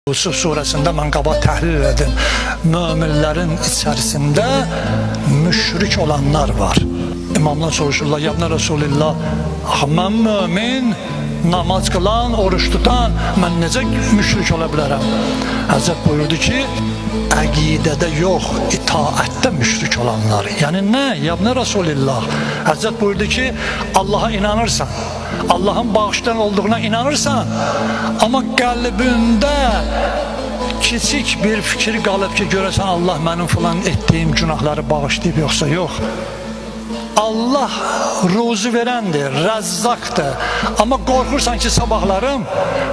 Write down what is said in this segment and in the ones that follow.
Yusuf suresinde ben kaba təhlil edim. Müminlerin içerisinde müşrik olanlar var. İmamlar soruşurlar, ya Resulullah, ben mümin, namaz kılan, oruç tutan, ben necə müşrik ola bilərəm? Hazret buyurdu ki, əqidədə yox, itaətdə müşrik olanlar. Yani ne? Ya Resulullah, Hazret buyurdu ki, Allah'a inanırsan, Allah'ın bağışlayan olduğuna inanırsan, ama kalbinde küçük bir fikir kalıp ki görəsən Allah benim falan ettiğim günahları bağışlayıp yoksa yok. Allah ruzu verendir, rəzzaqdır. Ama korkursan ki sabahlarım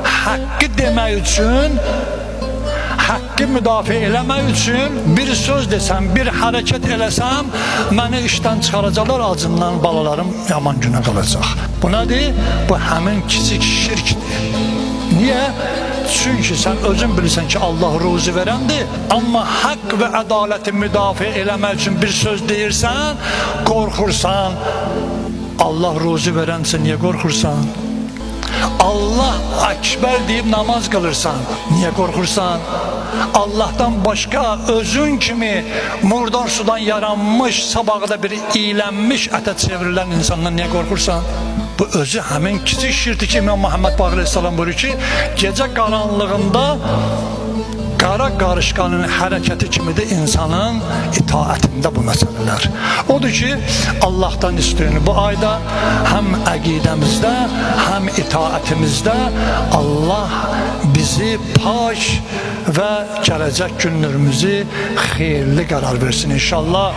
hakkı demək üçün, hakkı müdafiə eləmək üçün bir söz desem, bir hareket eləsem, məni işten çıxaracaqlar, acından balalarım yaman günə qalacaq. Bu nədir? Bu həmin kiçik şirkdir. Niye? Çünkü sen özün bilirsən ki Allah ruzi verendir, ama hak ve adaleti müdafiə eləmək üçün bir söz deyirsən, korkursan. Allah ruzi verənsə niye korkursan? Allah ekber deyip namaz kılırsan niye korkursan? Allah'tan başka özün kimi murdar sudan yaranmış, sabahda bir iyilenmiş ete çevrilen insandan niye korkursan? Bu özü hemen kiçik şirti ki İmam Muhammed Baqir Aleyhisselam buyuruyor ki, gece karanlığında qara qarışqanın hərəkəti kimidir insanın itaətində bu məsələlər. Odur ki, Allah'tan istiyoruz bu ayda hem əqidəmizdə, hem itaətimizdə Allah bizi pak ve gələcək günlərimizi xeyirli qərar versin inşallah.